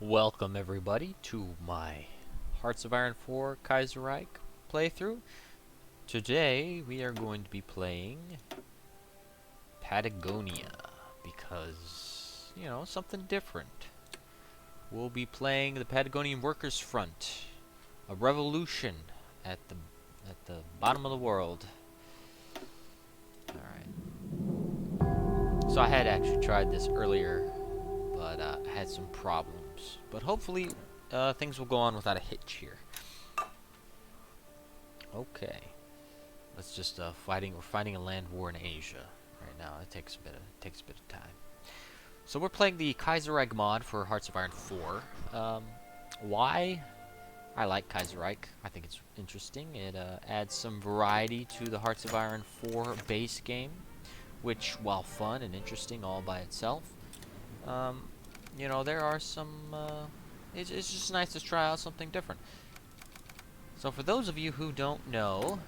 Welcome everybody to my Hearts of Iron 4 Kaiserreich playthrough. Today we are going to be playing Patagonia because, something different. We'll be playing the Patagonian Workers' Front, a revolution at the bottom of the world. Alright. So I had actually tried this earlier, but I had some problems. But hopefully things will go on without a hitch here. Okay. Let's just we're fighting a land war in Asia right now. It takes a bit of time. So we're playing the Kaiserreich mod for Hearts of Iron 4. Why? I like Kaiserreich. I think it's interesting. It adds some variety to the Hearts of Iron 4 base game, which, while fun and interesting all by itself, there are some. It's just nice to try out something different. So for those of you who don't know,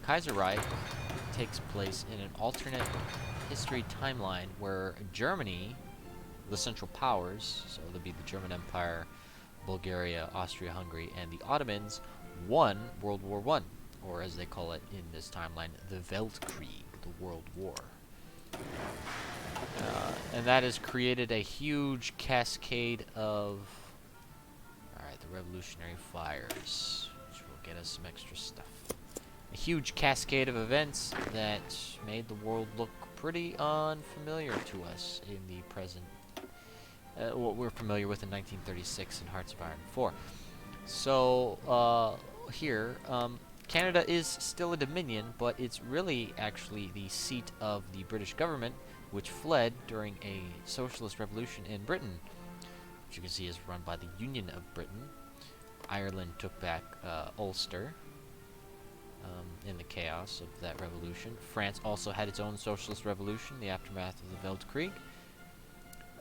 Kaiserreich takes place in an alternate history timeline where Germany, the Central Powers, so there'll be the German Empire, Bulgaria, Austria-Hungary, and the Ottomans, won World War I, or as they call it in this timeline, the Weltkrieg, the World War. And that has created a huge cascade of, the Revolutionary Fires, which will get us some extra stuff. A huge cascade of events that made the world look pretty unfamiliar to us in the present. What we're familiar with in 1936 in Hearts of Iron 4. So, here, Canada is still a dominion, but it's really actually the seat of the British government, which fled during a socialist revolution in Britain, which you can see is run by the Union of Britain. Ireland took back Ulster in the chaos of that revolution. France also had its own socialist revolution, the aftermath of the Weltkrieg.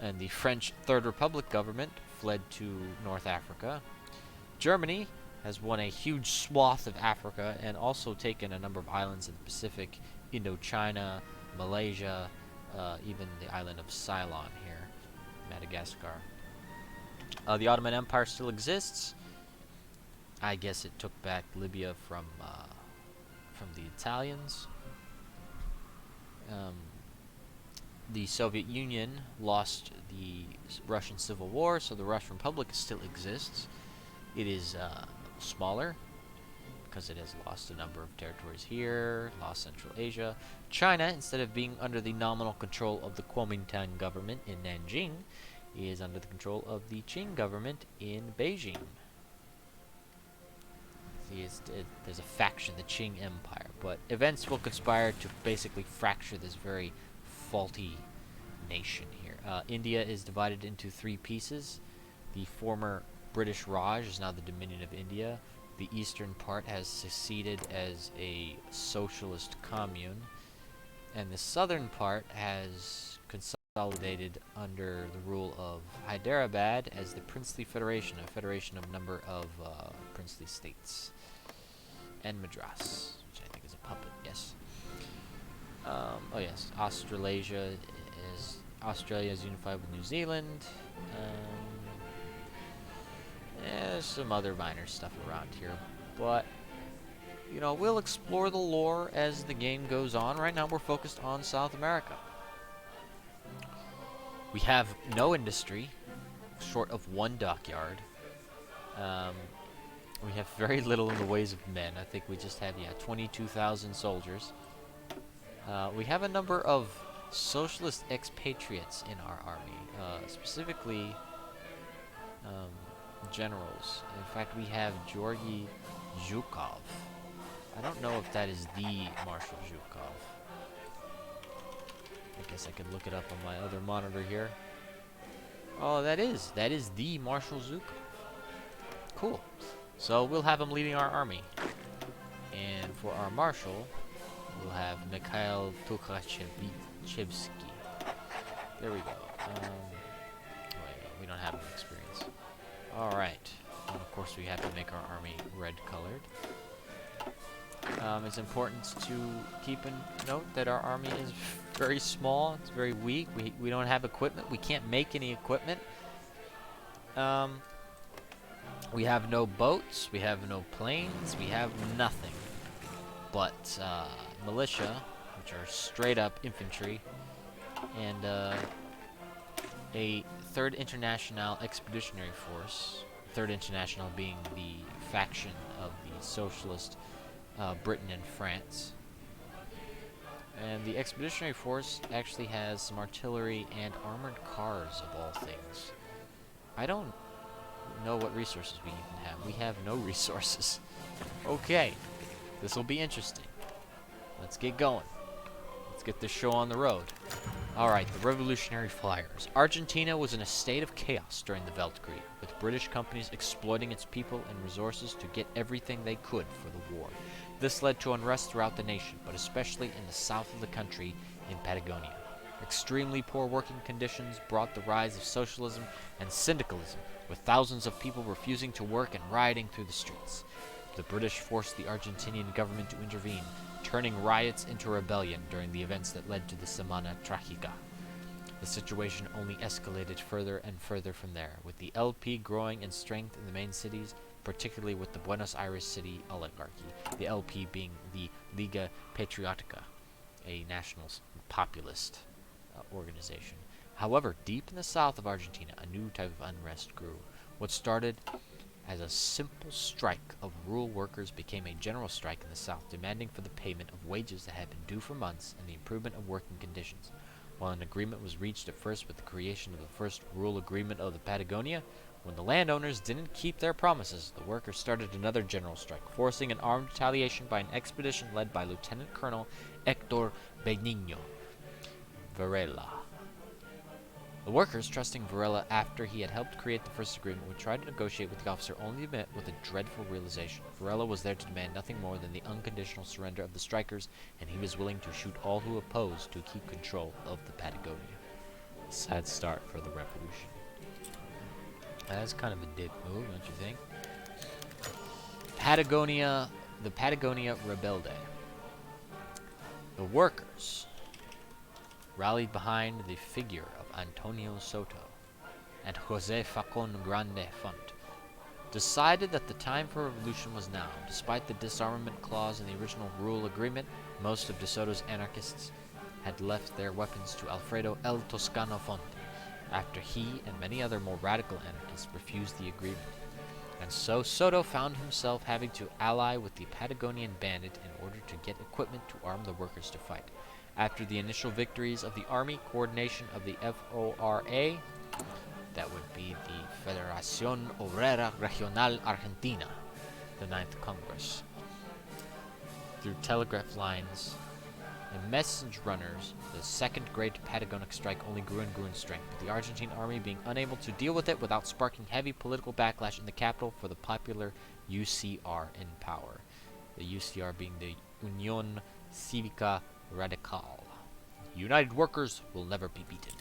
And the French Third Republic government fled to North Africa. Germany has won a huge swath of Africa and also taken a number of islands in the Pacific, Indochina, Malaysia, even the island of Ceylon here, Madagascar. The Ottoman Empire still exists. I guess it took back Libya from the Italians. The Soviet Union lost the Russian Civil War, so the Russian Republic still exists. It is smaller because it has lost a number of territories here, lost Central Asia. China, instead of being under the nominal control of the Kuomintang government in Nanjing, is under the control of the Qing government in Beijing. There's a faction, the Qing Empire, but events will conspire to basically fracture this very faulty nation here. India is divided into three pieces. The former British Raj is now the Dominion of India. The eastern part has seceded as a socialist commune, and the southern part has consolidated under the rule of Hyderabad as the Princely Federation, a federation of a number of princely states. And Madras, which I think is a puppet, yes. Yes, Australia is unified with New Zealand. There's some other minor stuff around here, but we'll explore the lore as the game goes on. Right now we're focused on South America. We have no industry, short of one dockyard. We have very little in the ways of men. I think we just have, 22,000 soldiers. We have a number of socialist expatriates in our army, specifically generals. In fact, we have Georgy Zhukov. I don't know if that is the Marshal Zhukov. I guess I could look it up on my other monitor here. Oh, that is the Marshal Zhukov. Cool. So we'll have him leading our army. And for our marshal, we'll have Mikhail Tukhachevsky. There we go. We don't have any experience. Alright. And of course we have to make our army red colored. It's important to keep in note that our army is very small. It's very weak. We don't have equipment. We can't make any equipment. We have no boats. We have no planes. We have nothing but militia, which are straight up infantry, and a Third International Expeditionary Force. Third International being the faction of the Socialist Britain and France. And the Expeditionary Force actually has some artillery and armored cars, of all things. I don't know what resources we even have. We have no resources. Okay, this will be interesting. Let's get going. Let's get this show on the road. Alright, the Revolutionary Flyers. Argentina was in a state of chaos during the Weltkrieg, with British companies exploiting its people and resources to get everything they could for the war. This led to unrest throughout the nation, but especially in the south of the country in Patagonia. Extremely poor working conditions brought the rise of socialism and syndicalism, with thousands of people refusing to work and rioting through the streets. The British forced the Argentinian government to intervene, turning riots into rebellion during the events that led to the Semana Trágica. The situation only escalated further and further from there, with the LP growing in strength in the main cities, particularly with the Buenos Aires city oligarchy, the LP being the Liga Patriotica, a national populist organization. However, deep in the south of Argentina, a new type of unrest grew. What started as a simple strike of rural workers became a general strike in the south, demanding for the payment of wages that had been due for months and the improvement of working conditions. While an agreement was reached at first with the creation of the first rural agreement of the Patagonia, when the landowners didn't keep their promises, the workers started another general strike, forcing an armed retaliation by an expedition led by Lieutenant Colonel Hector Benigno Varela. The workers, trusting Varela after he had helped create the first agreement, would try to negotiate with the officer, only to met with a dreadful realization. Varela was there to demand nothing more than the unconditional surrender of the strikers, and he was willing to shoot all who opposed to keep control of the Patagonia. Sad start for the revolution. That's kind of a dick move, don't you think? The Patagonia Rebelde. The workers rallied behind the figure of Antonio Soto and Jose Facon Grande Font, decided that the time for revolution was now. Despite the disarmament clause in the original rural agreement, most of De Soto's anarchists had left their weapons to Alfredo El Toscano Fonte, after he and many other more radical anarchists refused the agreement. And so Soto found himself having to ally with the Patagonian bandit in order to get equipment to arm the workers to fight. After the initial victories of the army, coordination of the FORA, that would be the Federación Obrera Regional Argentina, the Ninth Congress, through telegraph lines and message runners, the second great Patagonic strike only grew and grew in strength, with the Argentine army being unable to deal with it without sparking heavy political backlash in the capital for the popular UCR in power. The UCR being the Unión Cívica Radical. United workers will never be beaten.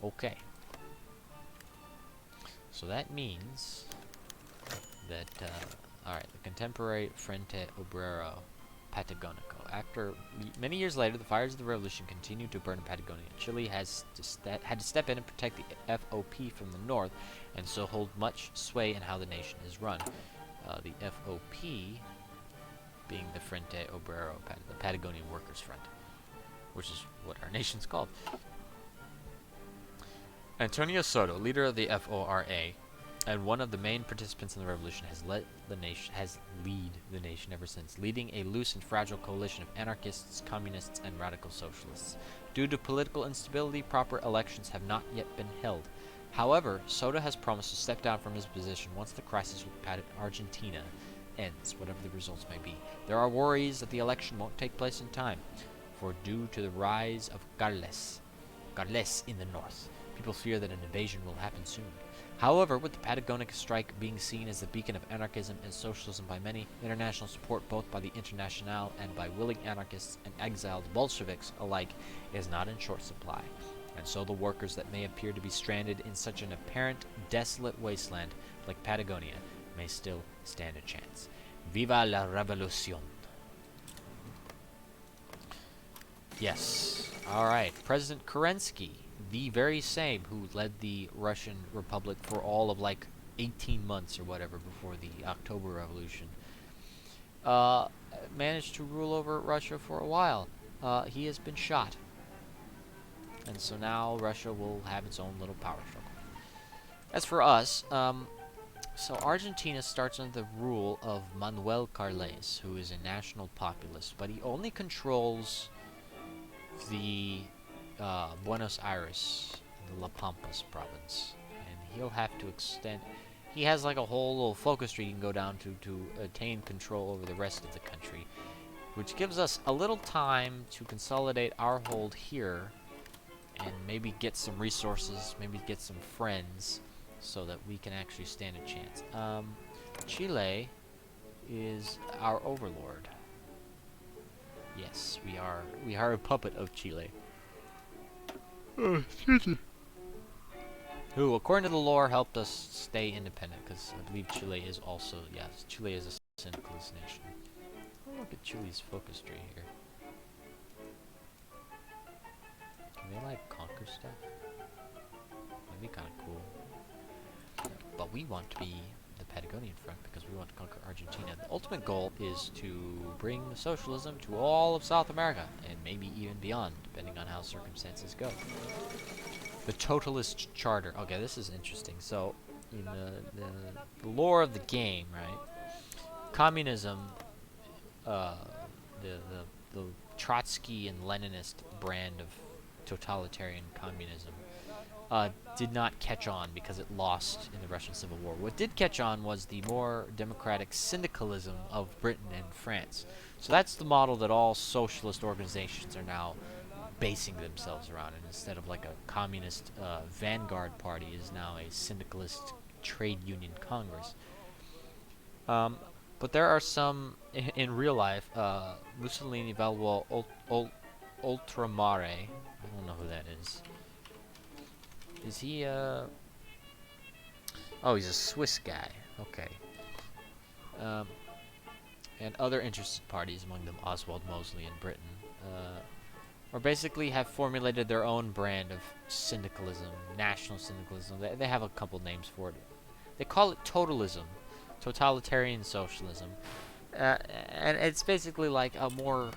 Okay. So that means that, alright, the contemporary Frente Obrero Patagonico. After many years later, the fires of the revolution continued to burn in Patagonia. Chile had to step in and protect the FOP from the north, and so hold much sway in how the nation is run. The FOP being the Frente Obrero, the Patagonian Workers' Front, which is what our nation's called. Antonio Soto, leader of the FORA, and one of the main participants in the revolution, has led the nation ever since, leading a loose and fragile coalition of anarchists, communists, and radical socialists. Due to political instability, proper elections have not yet been held. However, Soto has promised to step down from his position once the crisis with Argentina ends, whatever the results may be. There are worries that the election won't take place in time, for due to the rise of Carles in the north, people fear that an invasion will happen soon. However, with the Patagonic strike being seen as the beacon of anarchism and socialism by many, international support both by the Internationale and by willing anarchists and exiled Bolsheviks alike is not in short supply, and so the workers that may appear to be stranded in such an apparent desolate wasteland like Patagonia may still stand a chance. Viva la revolución! Yes. All right. President Kerensky, the very same who led the Russian Republic for all of like 18 months or whatever before the October Revolution, uh, managed to rule over Russia for a while. He has been shot. And so now Russia will have its own little power struggle. As for us, so Argentina starts under the rule of Manuel Carles, who is a national populist, but he only controls the Buenos Aires, the La Pampas province, and he'll have to extend. He has like a whole little focus tree you can go down to attain control over the rest of the country, which gives us a little time to consolidate our hold here and maybe get some resources, maybe get some friends, so that we can actually stand a chance. Chile is our overlord. Yes, we are a puppet of Chile. Oh, excuse me. Who, according to the lore, helped us stay independent, because I believe Chile is also, yes, Chile is a syndicalist nation. Oh, look at Chile's focus tree here. Can they, like, conquer stuff? That'd be kind of cool. But we want to be the Patagonian front because we want to conquer Argentina. The ultimate goal is to bring socialism to all of South America, and maybe even beyond, depending on how circumstances go. The Totalist Charter. Okay, this is interesting. So, in the lore of the game, right? Communism, the Trotsky and Leninist brand of totalitarian communism, did not catch on because it lost in the Russian Civil War. What did catch on was the more democratic syndicalism of Britain and France. So that's the model that all socialist organizations are now basing themselves around. And instead of like a communist vanguard party, is now a syndicalist trade union congress. But there are some in real life. Mussolini Valois Ultramare. I don't know who that is. Is he oh, he's a Swiss guy. Okay. And other interested parties, among them Oswald Mosley in Britain, or basically have formulated their own brand of syndicalism, national syndicalism. They have a couple names for it. They call it totalism, totalitarian socialism, and it's basically like a more,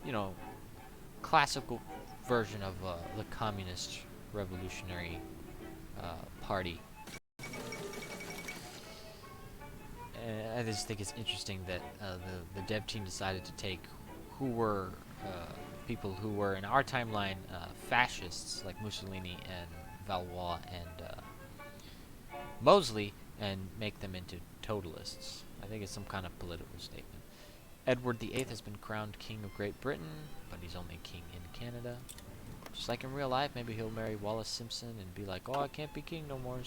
you know, classical version of the communist revolutionary party. I just think it's interesting that the dev team decided to take who were people who were in our timeline fascists like Mussolini and Valois and Mosley and make them into totalists. I think it's some kind of political statement. Edward VIII has been crowned King of Great Britain, but he's only a king in Canada. Just like in real life, maybe he'll marry Wallace Simpson and be like, oh, I can't be king no more.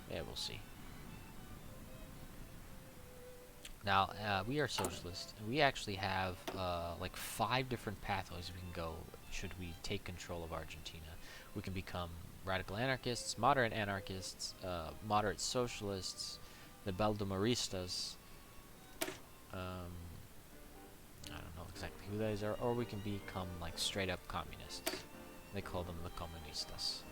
Yeah, we'll see. Now, we are socialist, and we actually have like 5 different pathways we can go should we take control of Argentina. We can become radical anarchists, moderate anarchists, moderate socialists, the Baldomaristas. I don't know exactly who those are, or we can become like straight up communists. They call them the comunistas.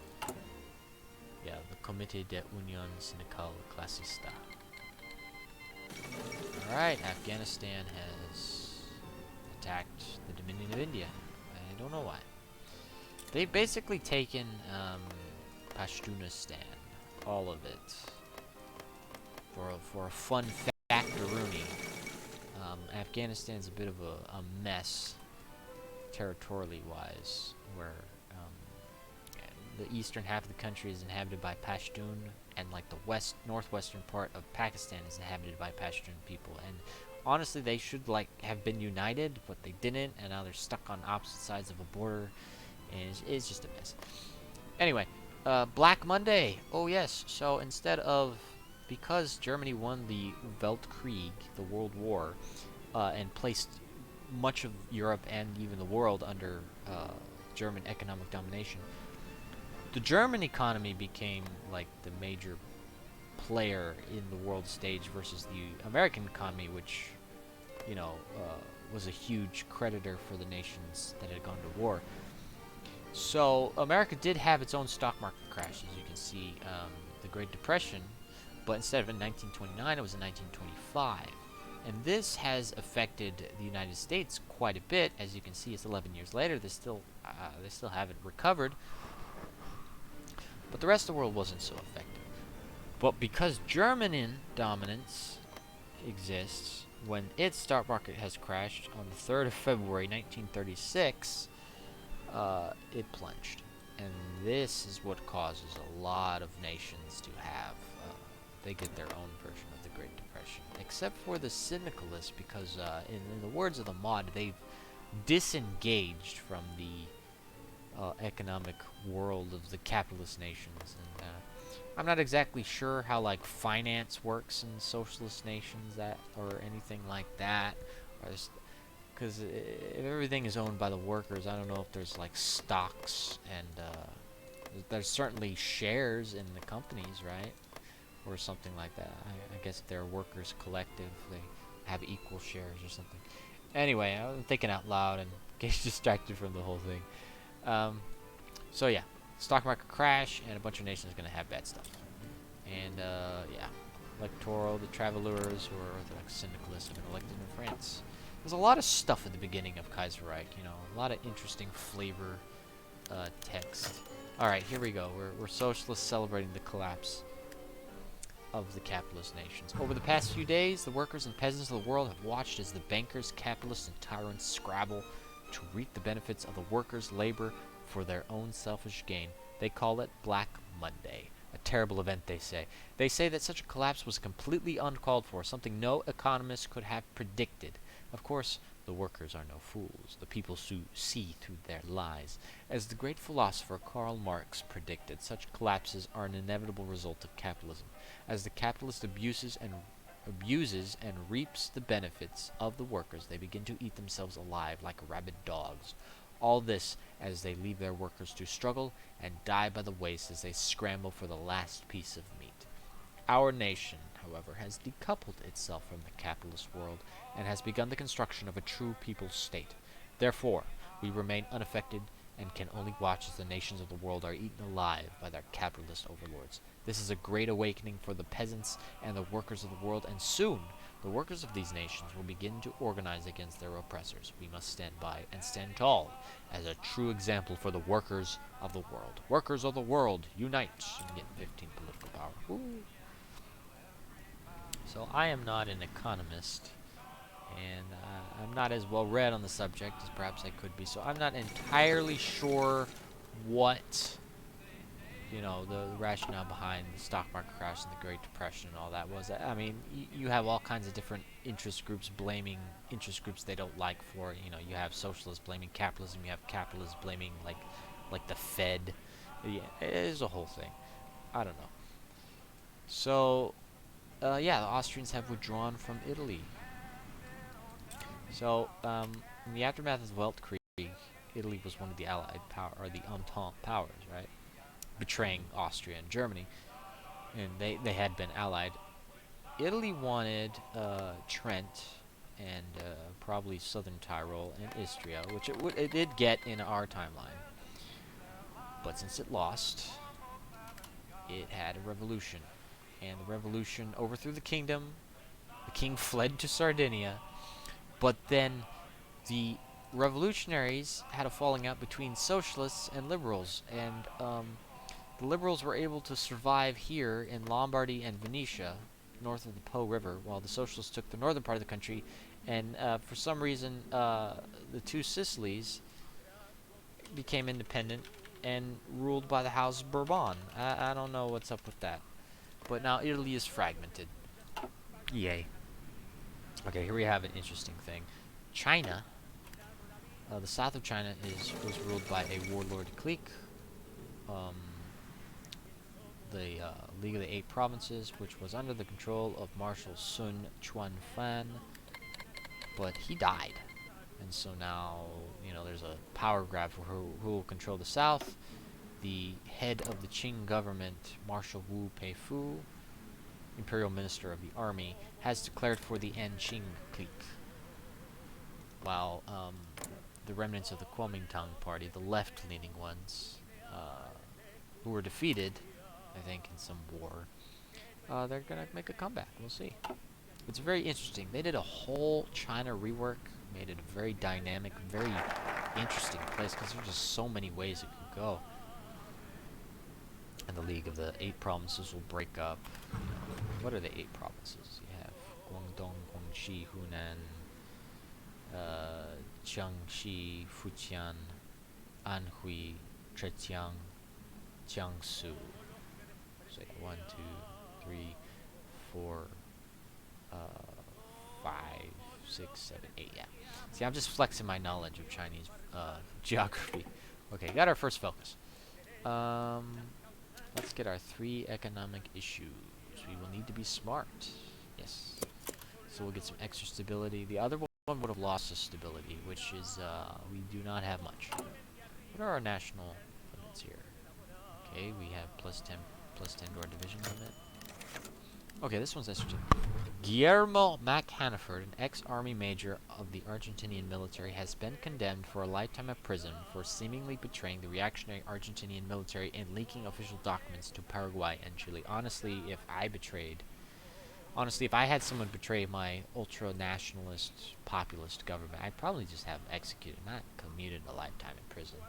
Yeah, the Comité de Unión Sindical Clasista. Alright, Afghanistan has attacked the Dominion of India. I don't know why. They've basically taken Pashtunistan, all of it, for a fun factoroonie. Afghanistan's a bit of a mess, territorially wise, where the eastern half of the country is inhabited by Pashtun, and like the northwestern part of Pakistan is inhabited by Pashtun people. And honestly, they should like have been united, but they didn't, and now they're stuck on opposite sides of a border, and it's just a mess. Anyway, Black Monday. Oh yes. So instead of, because Germany won the Weltkrieg, the World War, and placed much of Europe and even the world under German economic domination, the German economy became like the major player in the world stage versus the American economy, which, you know, was a huge creditor for the nations that had gone to war. So America did have its own stock market crash, as you can see, the Great Depression, but instead of in 1929, it was in 1925. And this has affected the United States quite a bit. As you can see, it's 11 years later. They still haven't recovered. But the rest of the world wasn't so affected. But because German dominance exists, when its stock market has crashed on the 3rd of February 1936, it plunged. And this is what causes a lot of nations to have, they get their own version of the Great Depression. Except for the syndicalists, because in the words of the mod, they've disengaged from the economic world of the capitalist nations. And I'm not exactly sure how like finance works in socialist nations, that or anything like that. Because if everything is owned by the workers, I don't know if there's like stocks, and there's certainly shares in the companies, right? Or something like that. I guess if they're a workers collective, they have equal shares or something. Anyway, I'm thinking out loud and getting distracted from the whole thing. So yeah, stock market crash, and a bunch of nations are going to have bad stuff. And yeah, electoral, the travelers who are Orthodox syndicalists have been elected in France. There's a lot of stuff at the beginning of Kaiserreich, you know, a lot of interesting flavor text. Alright, here we go. We're socialists celebrating the collapse of the capitalist nations. Over the past few days, the workers and peasants of the world have watched as the bankers, capitalists, and tyrants scrabble to reap the benefits of the workers' labor for their own selfish gain. They call it Black Monday. A terrible event, they say. They say that such a collapse was completely uncalled for, something no economist could have predicted. Of course, the workers are no fools. The people see through their lies. As the great philosopher Karl Marx predicted, such collapses are an inevitable result of capitalism. As the capitalist abuses and reaps the benefits of the workers, they begin to eat themselves alive like rabid dogs. All this as they leave their workers to struggle and die by the waste as they scramble for the last piece of meat. Our nation, however, has decoupled itself from the capitalist world and has begun the construction of a true people's state. Therefore, we remain unaffected and can only watch as the nations of the world are eaten alive by their capitalist overlords. This is a great awakening for the peasants and the workers of the world, and soon the workers of these nations will begin to organize against their oppressors. We must stand by and stand tall as a true example for the workers of the world. Workers of the world, unite and get 15 political power. Woo. So I am not an economist, and I'm not as well read on the subject as perhaps I could be, so I'm not entirely sure what, you know, the rationale behind the stock market crash and the Great Depression and all that was. I mean, you have all kinds of different interest groups blaming interest groups they don't like for it. You know, you have socialists blaming capitalism, you have capitalists blaming like the Fed. Yeah, it is a whole thing. I don't know. So yeah, the Austrians have withdrawn from Italy. So, in the aftermath of the Weltkrieg, Italy was one of the Allied power, or the Entente powers, right? Betraying Austria and Germany, and they had been allied. Italy wanted Trent and probably southern Tyrol and Istria, which it did get in our timeline. But since it lost, it had a revolution, and the revolution overthrew the kingdom. The king fled to Sardinia, but then the revolutionaries had a falling out between socialists and liberals, and the liberals were able to survive here in Lombardy and Venetia, north of the Po River, while the socialists took the northern part of the country, and for some reason the two Sicilies became independent and ruled by the House of Bourbon. I don't know what's up with that. But now Italy is fragmented. Yay. Okay, here we have an interesting thing. China, the south of China was ruled by a warlord clique. The League of the Eight Provinces, which was under the control of Marshal Sun Quan-fan, but he died. And so now, you know, there's a power grab for who will control the south. The head of the Qing government, Marshal Wu Peifu, Imperial Minister of the Army, has declared for the Anqing clique. while the remnants of the Kuomintang party, the left-leaning ones, who were defeated, I think, in some war, they're gonna make a comeback. We'll see. It's very interesting. They did a whole China rework, made it a very dynamic, very interesting place because there's just so many ways it could go. And the League of the Eight Provinces will break up. What are the 8 provinces? You have Guangdong, Guangxi, Hunan, Jiangxi, Fujian, Anhui, Zhejiang, Jiangsu. So 1, 2, 3, 4, 5, 6, 7, 8. Yeah. See, I'm just flexing my knowledge of Chinese geography. Okay, got our first focus. Let's get our 3 economic issues. We will need to be smart. Yes. So we'll get some extra stability. The other one would have lost us stability, which is, we do not have much. What are our national limits here? Okay, we have +10 to our division limit. Okay, this one's interesting. Guillermo Mac Hannaford, an ex-army major of the Argentinian military, has been condemned for a lifetime of prison for seemingly betraying the reactionary Argentinian military and leaking official documents to Paraguay and Chile. Honestly, if I had someone betray my ultra-nationalist, populist government, I'd probably just have him executed, not commuted a lifetime in prison.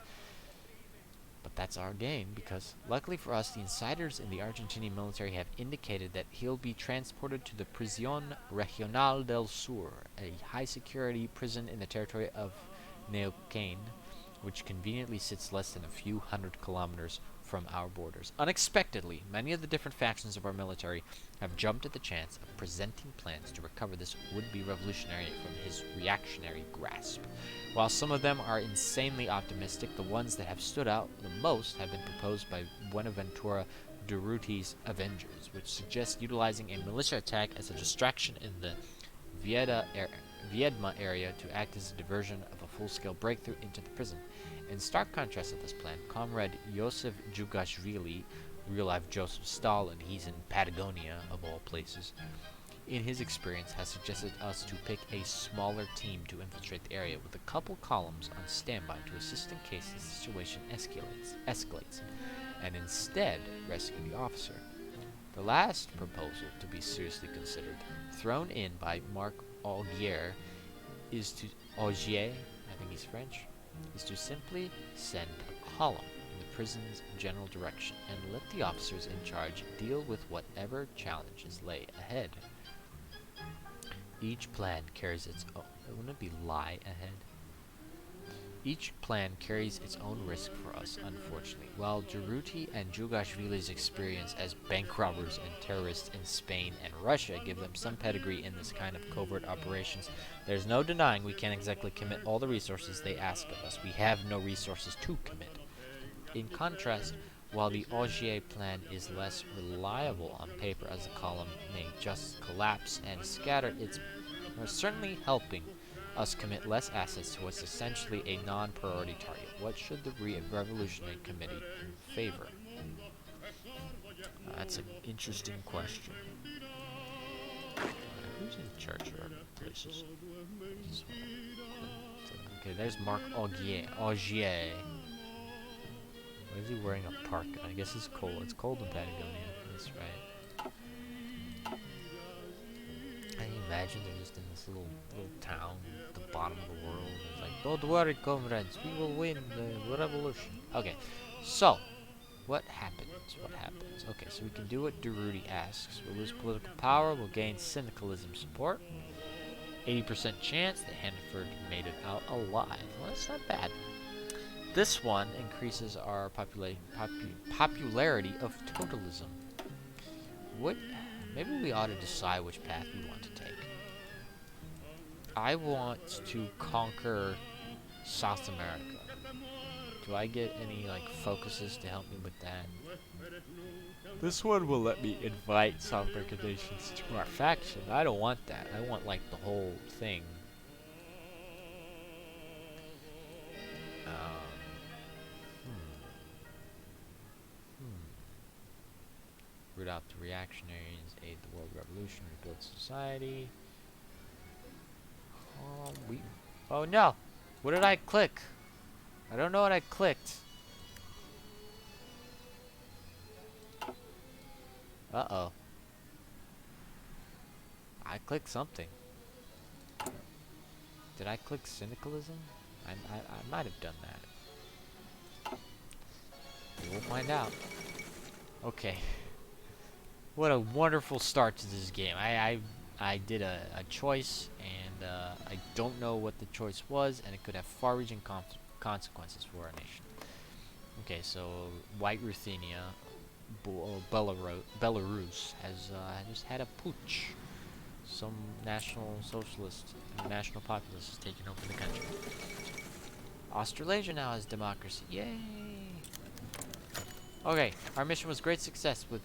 But that's our gain, because luckily for us, the insiders in the Argentinian military have indicated that he'll be transported to the Prisión Regional del Sur, a high-security prison in the territory of Neuquén, which conveniently sits less than a few hundred kilometers from our borders. Unexpectedly, many of the different factions of our military have jumped at the chance of presenting plans to recover this would-be revolutionary from his reactionary grasp. While some of them are insanely optimistic, the ones that have stood out the most have been proposed by Buenaventura Durruti's Avengers, which suggests utilizing a militia attack as a distraction in the Viedma area to act as a diversion of a full-scale breakthrough into the prison. In stark contrast to this plan, Comrade Josef Jugashvili, real-life Joseph Stalin, he's in Patagonia, of all places, in his experience has suggested us to pick a smaller team to infiltrate the area with a couple columns on standby to assist in case the situation escalates, and instead rescue the officer. The last proposal to be seriously considered, thrown in by Marc Augier, Augier, I think he's French, is to simply send a column in the prison's general direction and let the officers in charge deal with whatever challenges lay ahead. Each plan carries its own... Wouldn't it be lie ahead? Each plan carries its own risk for us, unfortunately. While Durruti and Jugashvili's experience as bank robbers and terrorists in Spain and Russia give them some pedigree in this kind of covert operations, there's no denying we can't exactly commit all the resources they ask of us. We have no resources to commit. In contrast, while the Augier plan is less reliable on paper as the column may just collapse and scatter, it's certainly helping us commit less assets to what's essentially a non-priority target. What should the Revolutionary Committee favor? That's an interesting question. Who's in charge of our places? Okay, there's Marc Augier. Why is he wearing a parka? I guess it's cold. It's cold in Patagonia. That's right. Can you imagine they're just in this little town at the bottom of the world? It's like, don't worry, comrades, we will win the revolution. Okay, so what happens? Okay, so we can do what Durruti asks. We'll lose political power. We'll gain syndicalism support. 80% chance that Hannaford made it out alive. Well, that's not bad. This one increases our popularity of totalism. Maybe we ought to decide which path we want to take. I want to conquer South America. Do I get any focuses to help me with that? This one will let me invite South American nations to our faction. I don't want that. I want the whole thing. Root out the reactionaries, aid the world revolution, rebuild society. Oh no! What did I click? I don't know what I clicked. Uh-oh. I clicked something. Did I click syndicalism? I might have done that. We'll find out. Okay. What a wonderful start to this game. I did a choice, and I don't know what the choice was, and it could have far-reaching consequences for our nation. Okay, so White Ruthenia, Belarus has just had a putsch. Some national socialist and national populist has taken over the country. Australasia now has democracy. Yay! Okay, our mission was great success with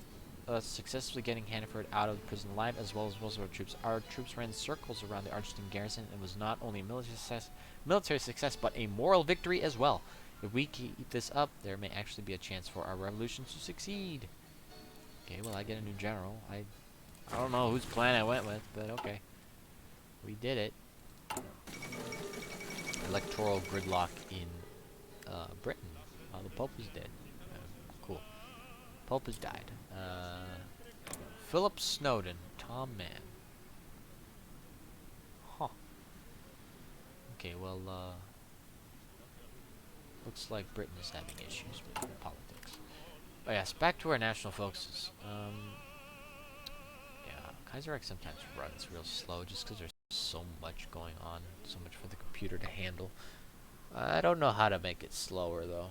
us successfully getting Hannaford out of prison alive, as well as most of our troops. Our troops ran circles around the Argentine garrison and was not only a military success, but a moral victory as well. If we keep this up, there may actually be a chance for our revolution to succeed. Okay, well, I get a new general. I don't know whose plan I went with, but okay. We did it. Electoral gridlock in Britain. The Pope is dead. Cool. Pope has died. Philip Snowden. Tom Mann. Huh. Okay, well, looks like Britain is having issues with politics. Oh yes, back to our national focuses. Yeah, Kaiserreich sometimes runs real slow just because there's so much going on, so much for the computer to handle. I don't know how to make it slower, though.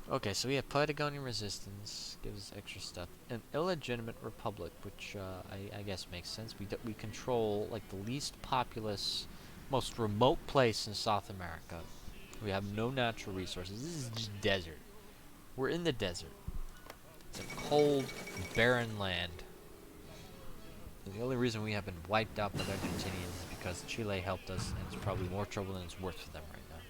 Okay, so we have Patagonia resistance, gives extra stuff. An illegitimate republic, which I guess makes sense. We control like the least populous, most remote place in South America. We have no natural resources. This is just desert. We're in the desert. It's a cold, barren land. And the only reason we have been wiped out by the Argentinians is because Chile helped us, and it's probably more trouble than it's worth for them right now.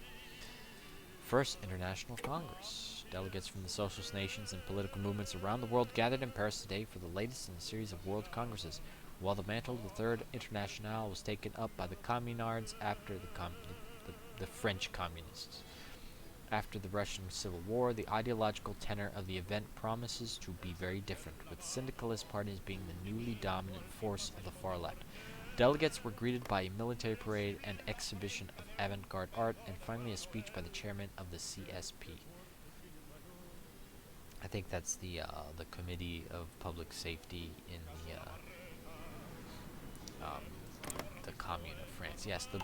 First International Congress. Delegates from the socialist nations and political movements around the world gathered in Paris today for the latest in a series of world congresses, while the mantle of the Third Internationale was taken up by the Communards after the French communists. After the Russian Civil War, the ideological tenor of the event promises to be very different, with syndicalist parties being the newly dominant force of the far left. Delegates were greeted by a military parade, an exhibition of avant-garde art, and finally a speech by the chairman of the CSP. I think that's the Committee of Public Safety in the Commune of France. Yes, the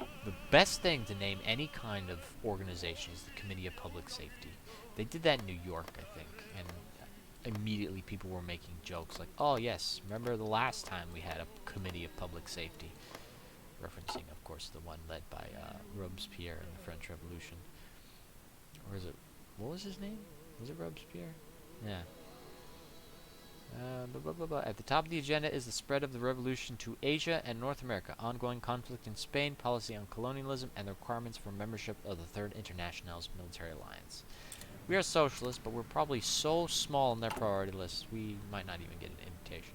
best thing to name any kind of organization is the Committee of Public Safety. They did that in New York, I think, and immediately people were making jokes like, "Oh yes, remember the last time we had a Committee of Public Safety?" Referencing, of course, the one led by Robespierre in the French Revolution. Or is it? What was his name? Was it Robespierre? Yeah. Blah, blah, blah. At the top of the agenda is the spread of the revolution to Asia and North America, ongoing conflict in Spain, policy on colonialism, and the requirements for membership of the Third Internationale's military alliance. We are socialists, but we're probably so small on their priority list, we might not even get an invitation.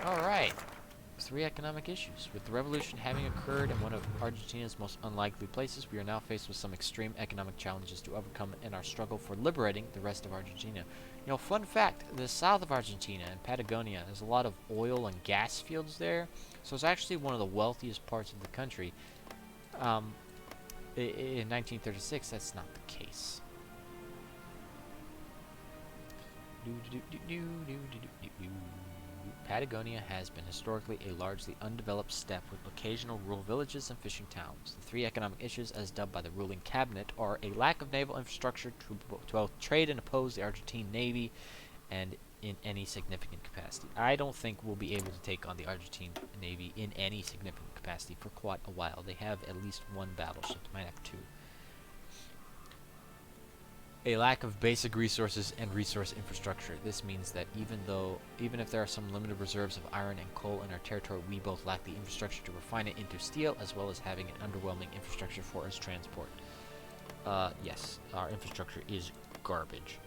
Alright. 3 economic issues. With the revolution having occurred in one of Argentina's most unlikely places, we are now faced with some extreme economic challenges to overcome in our struggle for liberating the rest of Argentina. You know, fun fact, the south of Argentina in Patagonia, there's a lot of oil and gas fields there, so it's actually one of the wealthiest parts of the country. In 1936, that's not the case. Patagonia has been historically a largely undeveloped steppe with occasional rural villages and fishing towns. The 3 economic issues, as dubbed by the ruling cabinet, are a lack of naval infrastructure to both trade and oppose the Argentine Navy, and in any significant capacity. I don't think we'll be able to take on the Argentine Navy in any significant capacity for quite a while. They have at least 1 battleship, they might have 2. A lack of basic resources and resource infrastructure. This means that even if there are some limited reserves of iron and coal in our territory, we both lack the infrastructure to refine it into steel, as well as having an underwhelming infrastructure for its transport. Yes, our infrastructure is garbage.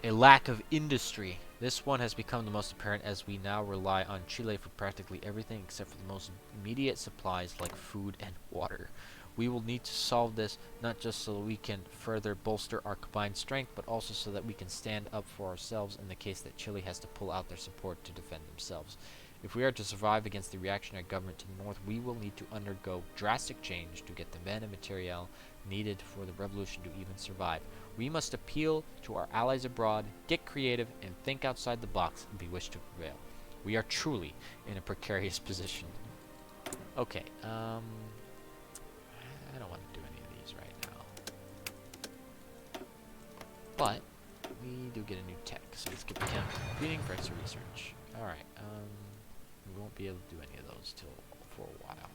A lack of industry. This one has become the most apparent as we now rely on Chile for practically everything except for the most immediate supplies like food and water. We will need to solve this not just so that we can further bolster our combined strength, but also so that we can stand up for ourselves in the case that Chile has to pull out their support to defend themselves. If we are to survive against the reactionary government to the north, we will need to undergo drastic change to get the men and materiel needed for the revolution to even survive. We must appeal to our allies abroad, get creative, and think outside the box if we wish to prevail. We are truly in a precarious position. Okay, I don't want to do any of these right now. But we do get a new tech, so let's get become computing for extra research. Alright, we won't be able to do any of those till for a while.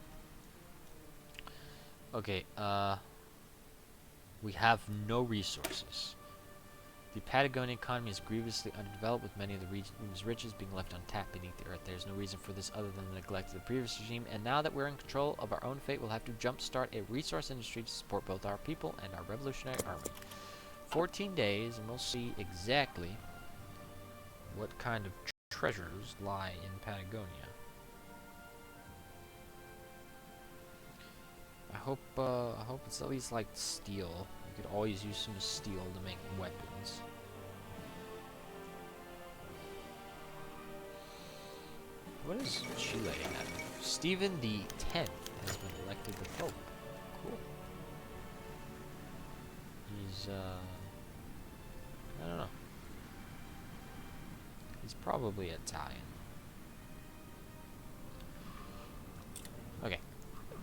Okay, we have no resources. The Patagonia economy is grievously underdeveloped, with many of the region's riches being left untapped beneath the earth. There is no reason for this other than the neglect of the previous regime, and now that we're in control of our own fate, we'll have to jumpstart a resource industry to support both our people and our revolutionary army. 14 days, and we'll see exactly what kind of treasures lie in Patagonia. I hope it's at least like steel. You could always use some steel to make weapons. What is Chile have? Stephen the 10th has been elected the Pope. Cool. He's I don't know. He's probably Italian. Okay.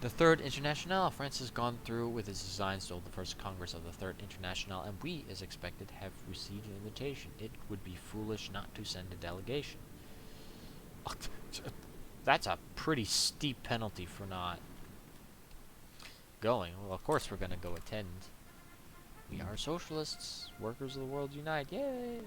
The Third Internationale. France has gone through with its designs to hold the first Congress of the Third Internationale, and we, as expected, have received an invitation. It would be foolish not to send a delegation. That's a pretty steep penalty for not going. Well, of course we're going to go attend. We are socialists. Workers of the world unite. Yay!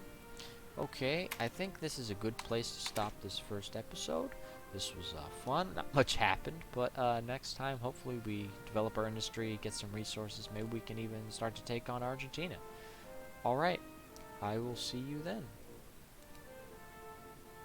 Okay, I think this is a good place to stop this first episode. This was fun. Not much happened, but next time, hopefully we develop our industry, get some resources. Maybe we can even start to take on Argentina. Alright, I will see you then.